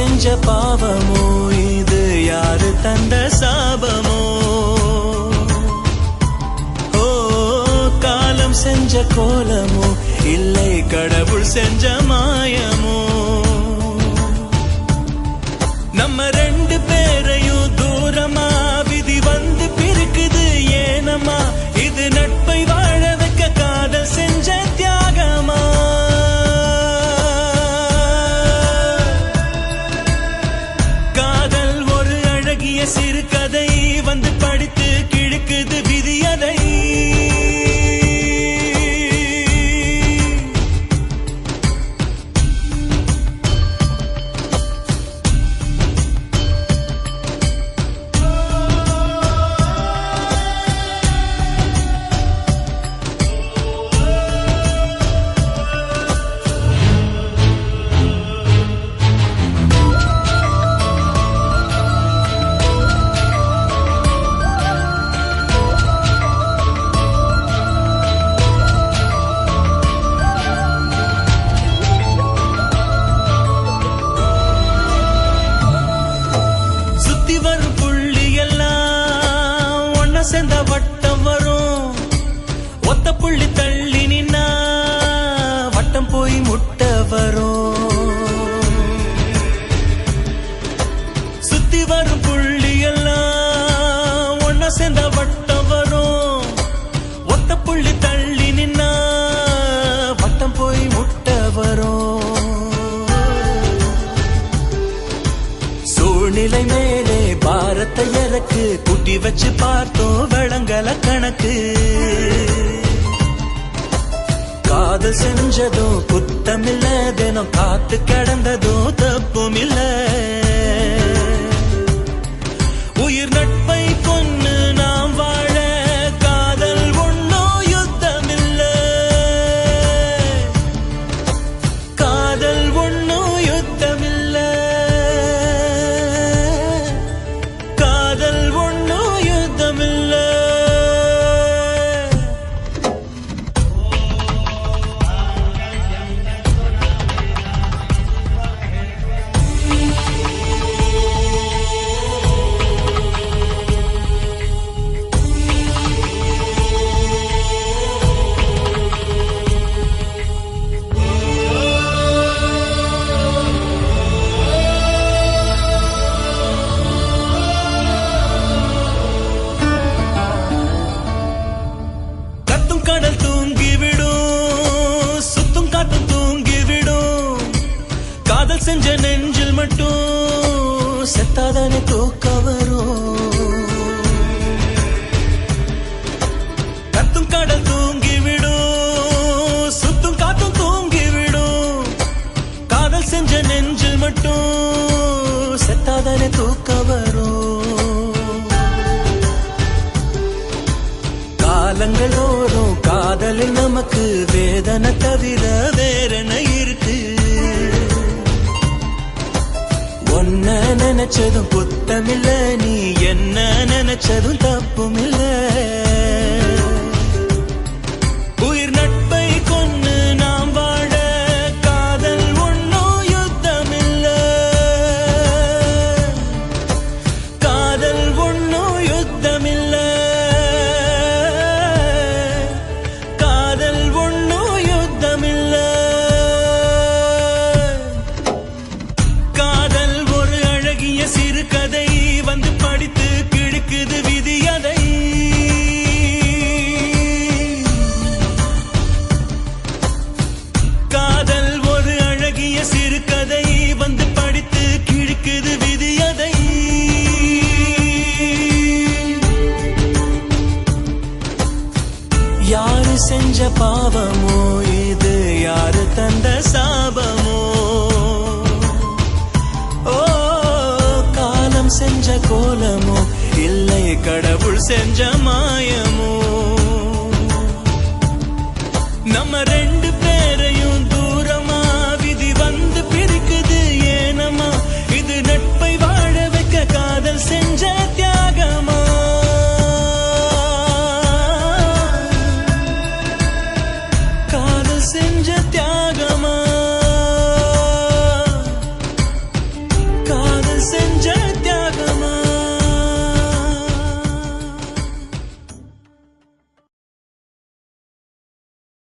செஞ்ச பாவமோ இது யாரு தந்த சாபமோ ஓ காலம் செஞ்ச கோலமோ இல்லை கடவுள் செஞ்ச மாயமோ நம்ம ரெண்டு பேரையும் தூரமா விதி வந்து பிரிக்குது ஏனமா இது நட்பை வாழ வைக்க காதல் செஞ்ச தியாகமா காதல் ஒரு அழகிய சிறுகதை வந்து படித்து கிழக்குது விதியதை சேர்ந்த வட்டம் வரும் ஒத்த புள்ளி தள்ளி நின்னா வட்டம் போய் முட்ட வரும் சுத்தி வரும் புள்ளி எல்லாம் ஒன்ன சேர்ந்த வட்டம் வரும் ஒத்த புள்ளி தள்ளி நின்னா வட்டம் போய் முட்ட வரும் சூழ்நிலை மேலே பாரத்தை இறக்கு குட்டி வச்சு பார்த்தோம் விளங்கல கணக்கு காதல் செஞ்சதும் குத்தமில்ல தினம் காத்து கிடந்ததும் தப்பும் இல்ல உயிர் நட்பை கொன்னு நாம் வாழ காதல் ஒன்னும் யுத்தமில்ல காதல் ஒன்னும் யுத்தமில்ல காதல் ஒன்னும் யுத்தமில்ல கடல் தூங்கிவிடும் சுத்தும் காத்தும் தூங்கிவிடும் காதல் செஞ்ச நெஞ்சில் மட்டும் செத்தாதானே தூக்க வரும் கத்தும் கடல் தூங்கிவிடும் சுத்தும் காத்தும் தூங்கிவிடும் காதல் செஞ்ச நெஞ்சில் மட்டும் செத்தாதானே தூக்க வரும் காலங்கள் தோறும் காதலில் நமக்கு வேதனை தவிர வேறென்ன இருக்கு ஒன்ன நினைச்சதும் குத்தமில்ல நீ என்ன நினைச்சதும் தப்புமில்ல உயிர் நட்பை கொன்னு நாம் வாழ காதல் ஒன்னும் யுத்தமில்ல காதல் ஒன்னும் யுத்தமில்ல சிறுகதை வந்து படித்து கிழக்குது விதியதை காதல் ஒரு அழகிய சிறுகதை வந்து படித்து கிழக்குது விதியதை யாரு செஞ்ச பாவமோ இது யாரு தந்த சாபமோ செஞ்ச கோலமோ இல்லை கடவுள் செஞ்ச மாயமோ நம்ம ரெண்டு பேரையும்